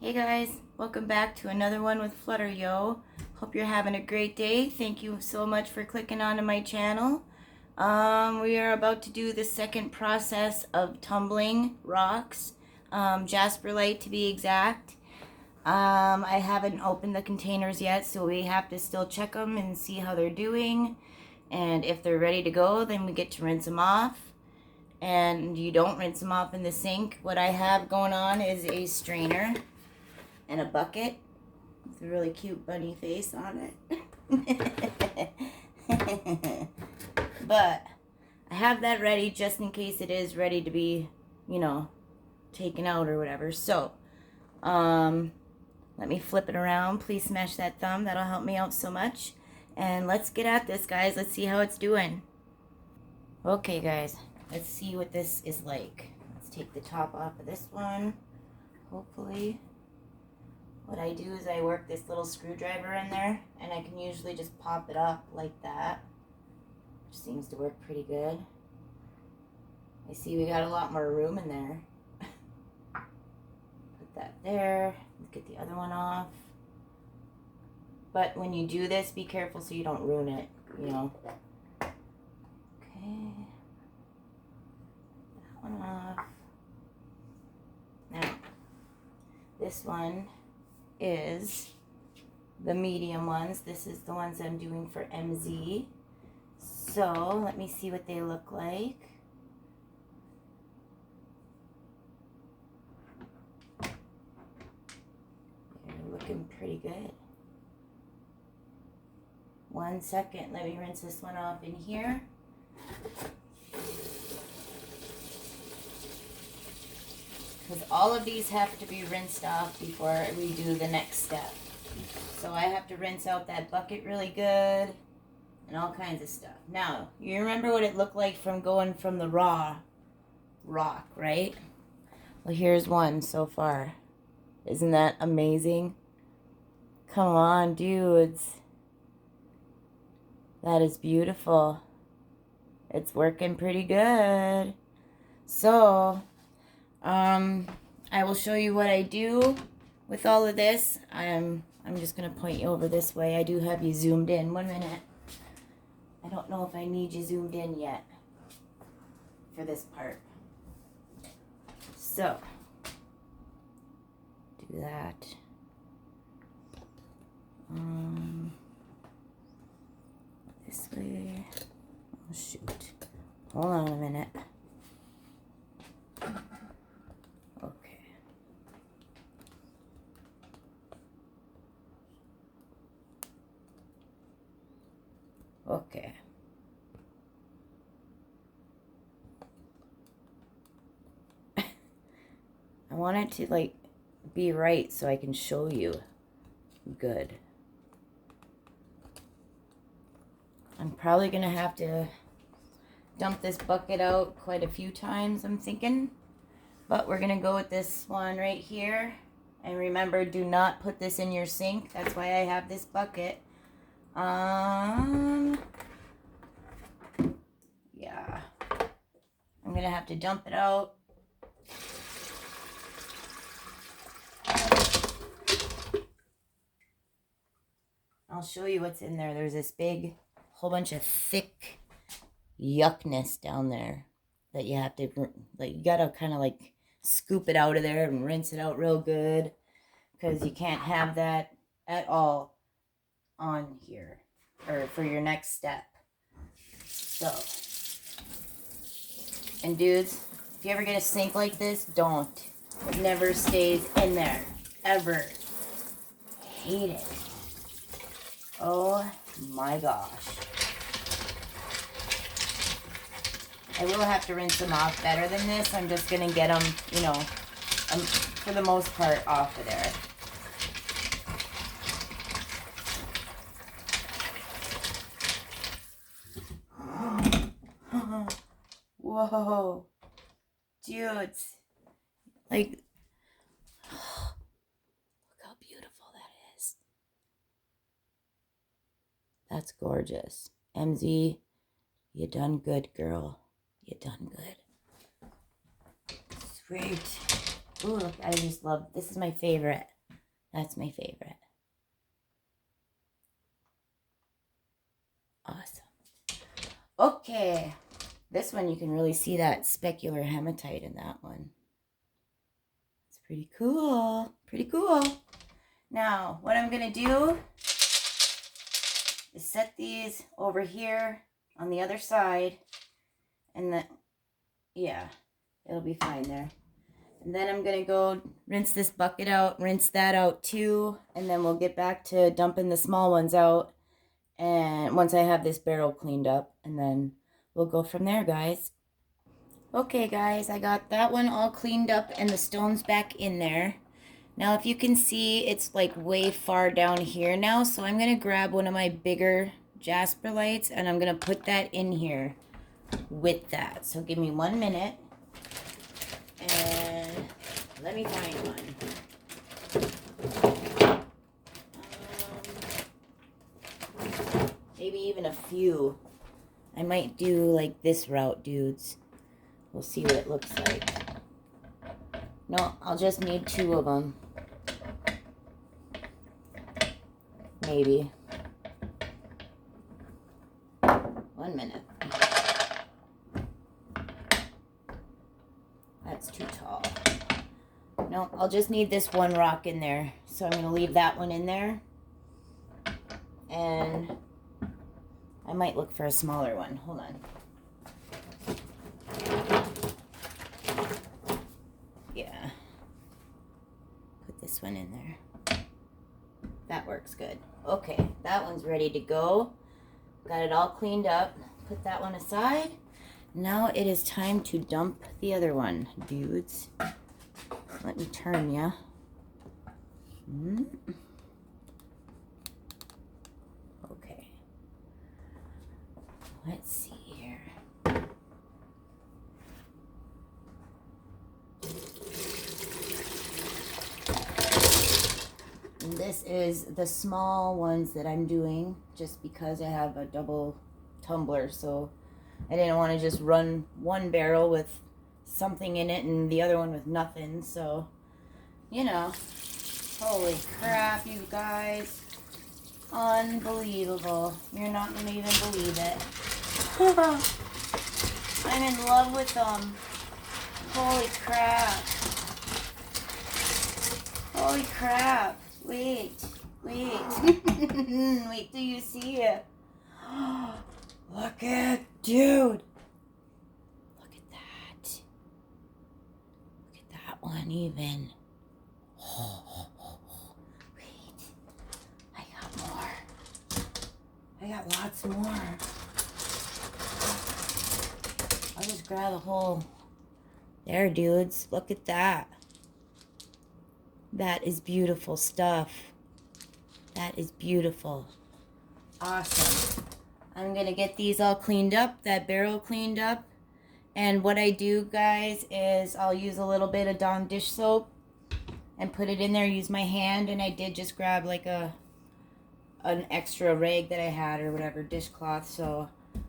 Hey guys, welcome back to another one with FlutterYo. Hope you're having a great day. Thank you so much for clicking onto my channel. We are about to do the second process of tumbling rocks, Jasperlite to be exact. I haven't opened the containers yet, so we have to still check them and see how they're doing. And if they're ready to go, then we get to rinse them off. And you don't rinse them off in the sink. What I have going on is a strainer and a bucket with a really cute bunny face on it. But I have that ready just in case it is ready to be, taken out or whatever. So, let me flip it around. Please smash that thumb. That'll help me out so much. And let's get at this, guys. Let's see how it's doing. Okay, guys. Let's see what this is like. Let's take the top off of this one. Hopefully. What I do is I work this little screwdriver in there, and I can usually just pop it up like that, which seems to work pretty good. I see we got a lot more room in there. Put that there. Let's get the other one off. But when you do this, be careful so you don't ruin it, Okay. That one off. Now, this one is the medium ones. This is the ones I'm doing for MZ. So let me see what they look like. They're looking pretty good. 1 second, let me rinse this one off in here. Because all of these have to be rinsed off before we do the next step. So I have to rinse out that bucket really good and all kinds of stuff. Now, you remember what it looked like from going from the raw rock, right? Well, here's one so far. Isn't that amazing? Come on, dudes. That is beautiful. It's working pretty good. So, I will show you what I do with all of this. I'm just going to point you over this way. I do have you zoomed in. 1 minute. I don't know if I need you zoomed in yet for this part. So, do that. This way. Oh, shoot. Hold on a minute. Okay. I want it to be right so I can show you good. I'm probably gonna have to dump this bucket out quite a few times, I'm thinking. But we're gonna go with this one right here. And remember, do not put this in your sink. That's why I have this bucket. Yeah. I'm gonna have to dump it out. I'll show you what's in there. There's this big, whole bunch of thick yuckness down there that you have to, you gotta kind of scoop it out of there and rinse it out real good, because you can't have that at all on here or for your next step. So, and dudes, if you ever get a sink like this, don't. It never stays in there, ever. Hate it. Oh my gosh. I will have to rinse them off better than this. I'm just gonna get them, for the most part off of there. Whoa, dudes, look how beautiful that is. That's gorgeous. MZ, you done good, girl. You done good. Sweet. Ooh, look, I just love, this is my favorite. That's my favorite. Awesome. Okay. This one you can really see that specular hematite in that one. It's pretty cool. Pretty cool. Now, what I'm going to do is set these over here on the other side. And then, yeah, it'll be fine there. And then I'm going to go rinse this bucket out, rinse that out too. And then we'll get back to dumping the small ones out. And once I have this barrel cleaned up, and then we'll go from there, guys. Okay, guys, I got that one all cleaned up and the stones back in there. Now, if you can see, it's like way far down here now. So I'm going to grab one of my bigger Jasperlites and I'm going to put that in here with that. So give me 1 minute. And let me find one. Maybe even a few. I might do like this route, dudes. We'll see what it looks like. No, I'll just need 2 of them. Maybe. 1 minute. That's too tall. No, I'll just need this one rock in there. So I'm going to leave that one in there. And I might look for a smaller one. Hold on. Yeah. Put this one in there. That works good. Okay, that one's ready to go. Got it all cleaned up. Put that one aside. Now it is time to dump the other one, dudes. Let me turn ya. Okay. Let's see here. And this is the small ones that I'm doing just because I have a double tumbler, so I didn't want to just run one barrel with something in it and the other one with nothing. So, you know, holy crap, you guys. Unbelievable. You're not going to even believe it. I'm in love with them. Holy crap. Holy crap. Wait. Wait till you see it. Look at, dude. Look at that. Look at that one even. Wait. I got more. I got lots more. I'll just grab the whole. There, dudes. Look at that. That is beautiful stuff. That is beautiful. Awesome. I'm going to get these all cleaned up, that barrel cleaned up. And what I do, guys, is I'll use a little bit of Dawn dish soap and put it in there, use my hand. And I did just grab like an extra rag that I had or whatever, dishcloth. So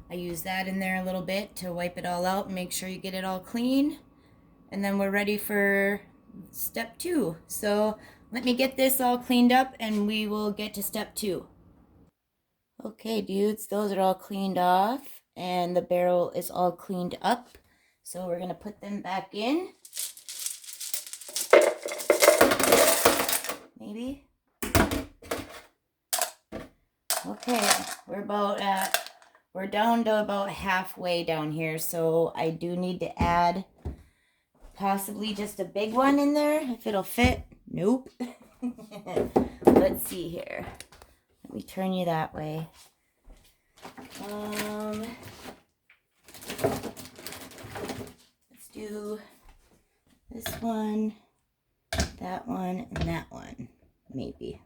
I use that in there a little bit to wipe it all out and make sure you get it all clean. And then we're ready for step 2. So let me get this all cleaned up and we will get to step 2. Okay, dudes, those are all cleaned off and the barrel is all cleaned up. So we're going to put them back in. Maybe. Okay, we're down to about halfway down here. So I do need to add possibly just a big one in there if it'll fit. Nope. Let's see here. Let me turn you that way. Let's do this one, that one, and that one. Maybe.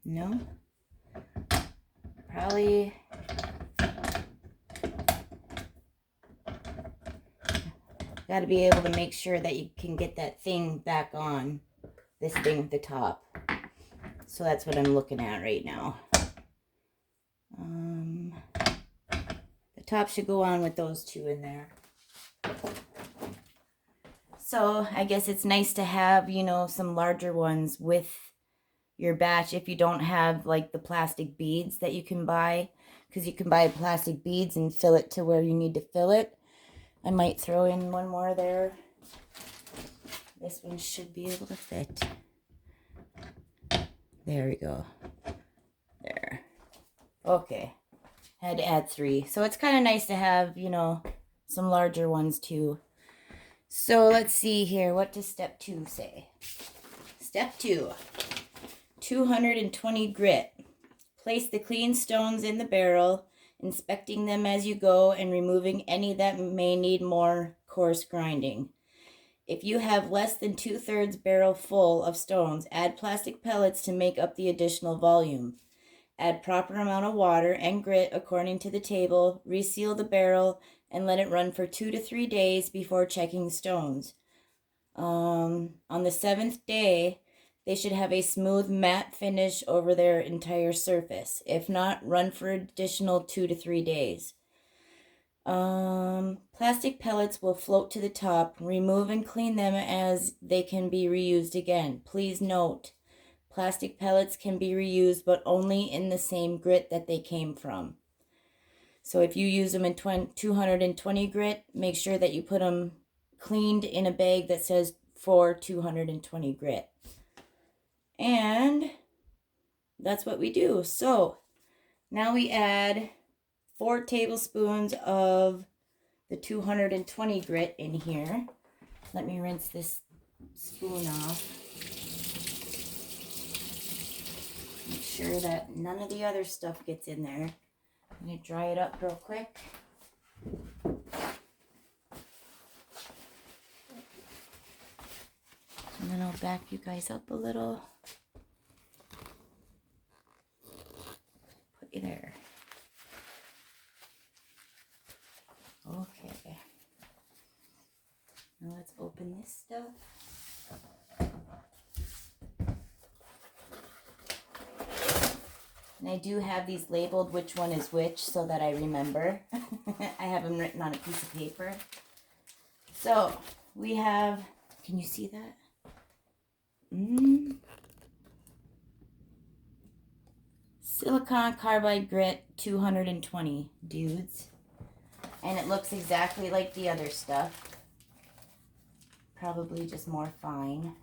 No? Probably. Got to be able to make sure that you can get that thing back on. This thing at the top. So that's what I'm looking at right now. The top should go on with those 2 in there. So I guess it's nice to have, you know, some larger ones with your batch if you don't have like the plastic beads that you can buy, because you can buy plastic beads and fill it to where you need to fill it. I might throw in one more there. This one should be able to fit. There we go. There. Okay. Had to add 3. So it's kind of nice to have, you know, some larger ones too. So let's see here. What does step 2 say? Step 2. 220 grit. Place the clean stones in the barrel, inspecting them as you go and removing any that may need more coarse grinding. If you have less than 2/3 barrel full of stones, add plastic pellets to make up the additional volume. Add proper amount of water and grit according to the table, reseal the barrel, and let it run for 2 to 3 days before checking stones. On the 7th day, they should have a smooth matte finish over their entire surface. If not, run for additional 2 to 3 days. Plastic pellets will float to the top. Remove and clean them as they can be reused again. Please note, plastic pellets can be reused, but only in the same grit that they came from. So if you use them in 220 grit, make sure that you put them cleaned in a bag that says for 220 grit. And that's what we do. So now we add 4 tablespoons of the 220 grit in here. Let me rinse this spoon off. Make sure that none of the other stuff gets in there. I'm going to dry it up real quick. And then I'll back you guys up a little. Put you there. Okay. Now let's open this stuff. And I do have these labeled which one is which so that I remember. I have them written on a piece of paper. So we have, can you see that? Silicon carbide grit 220 dudes. And it looks exactly like the other stuff. Probably just more fine.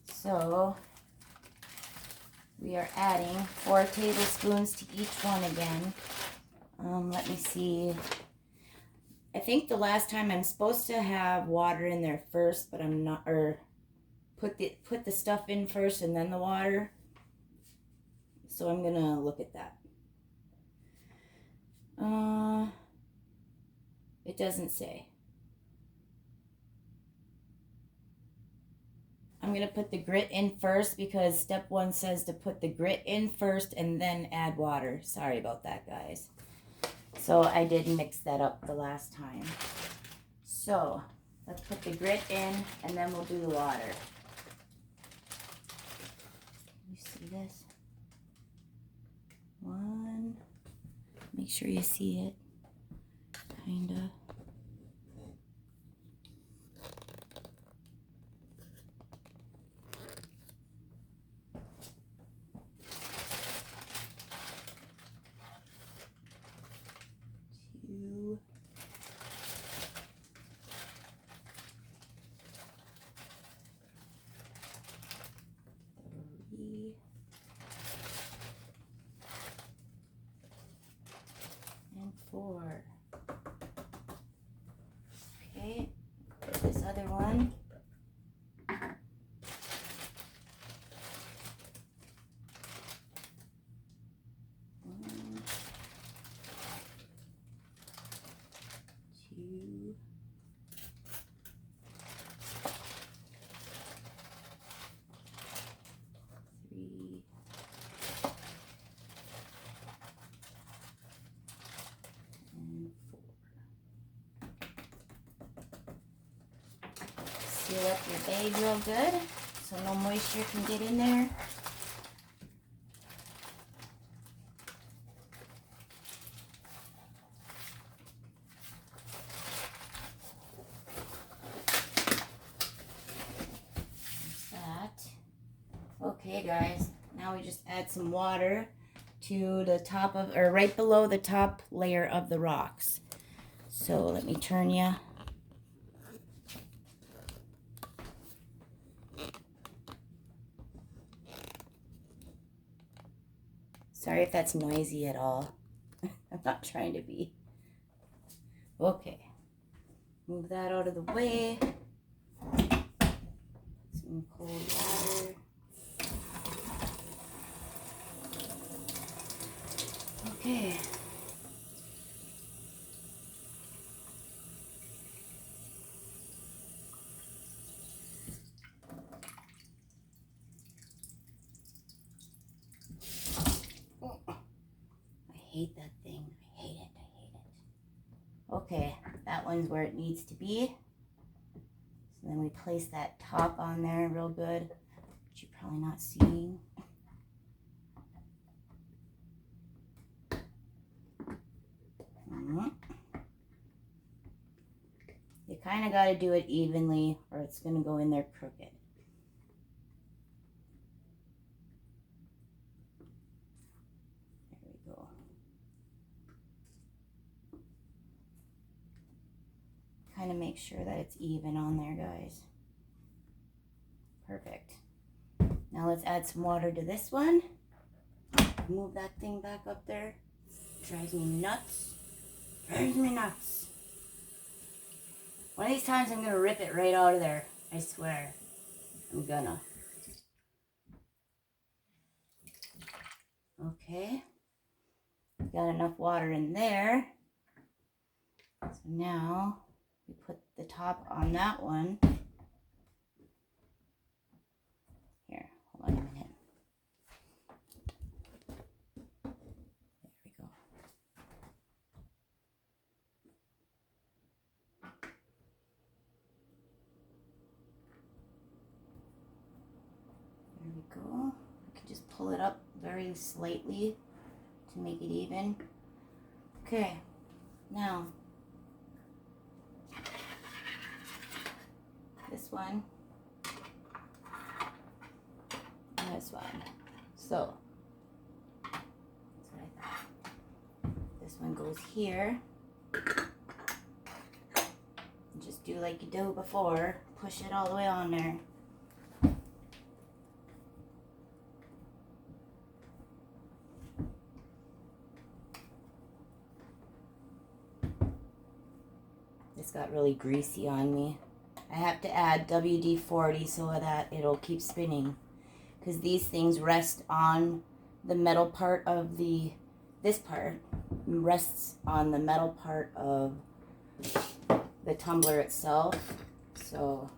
So we are adding 4 tablespoons to each one again. Let me see. I think the last time I'm supposed to have water in there first, but I'm not, or put the stuff in first and then the water. So I'm gonna look at that. It doesn't say. I'm going to put the grit in first because step 1 says to put the grit in first and then add water. Sorry about that, guys. So I did mix that up the last time. So let's put the grit in and then we'll do the water. You see this? 1. Make sure you see it. Kinda. 2. 3. And 4. Okay, this other one. 1, 2, 3, and 4. Seal up your bag real good so no moisture can get in there. Okay guys, now we just add some water to the top of, or right below the top layer of the rocks. So let me turn you. Sorry if that's noisy at all. I'm not trying to be. Okay. Move that out of the way. Some cold water. Okay. Oh, I hate that thing. I hate it. I hate it. Okay, that one's where it needs to be. So then we place that top on there real good, which you're probably not seeing. You kind of got to do it evenly or it's going to go in there crooked. There we go. Kind of make sure that it's even on there, guys. Perfect. Now let's add some water to this one. Move that thing back up there. Drives me nuts. Drives me nuts. One of these times I'm going to rip it right out of there. I swear. I'm gonna. Okay. Got enough water in there. So now we put the top on that one. Here, hold on a minute. There we go. There we go. I can just pull it up very slightly to make it even. Okay, now this one and this one. So that's what I thought. This one goes here. Just do like you did before. Push it all the way on there. This got really greasy on me. I have to add WD-40 so that it'll keep spinning, because these things rest on the metal part of this part rests on the metal part of the tumbler itself. So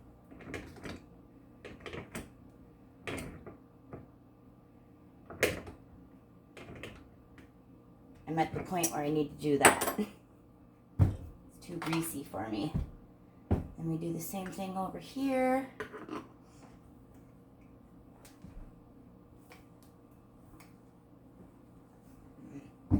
I'm at the point where I need to do that. It's too greasy for me. And we do the same thing over here. Get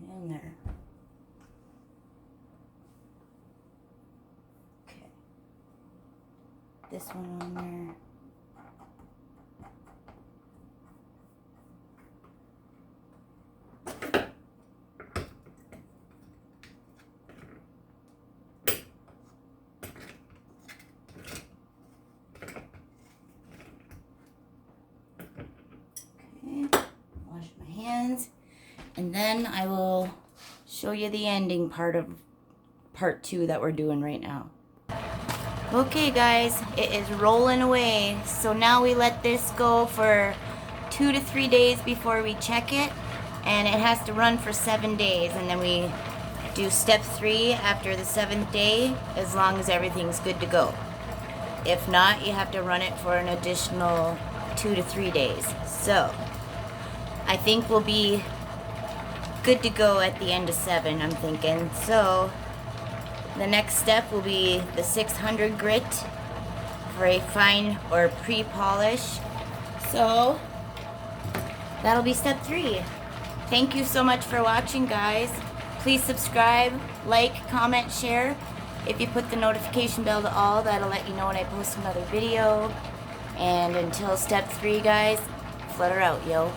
in there. Okay. This one on there. And then I will show you the ending part of part 2 that we're doing right now. Okay guys, it is rolling away. So now we let this go for 2 to 3 days before we check it. And it has to run for 7 days. And then we do step 3 after the 7th day, as long as everything's good to go. If not, you have to run it for an additional 2 to 3 days. So I think we'll be good to go at the end of 7, I'm thinking. So the next step will be the 600 grit for a fine or pre-polish. So that'll be step 3. Thank you so much for watching, guys. Please subscribe, like, comment, share. If you put the notification bell to all, that'll let you know when I post another video. And until step 3, guys, flutter out, yo.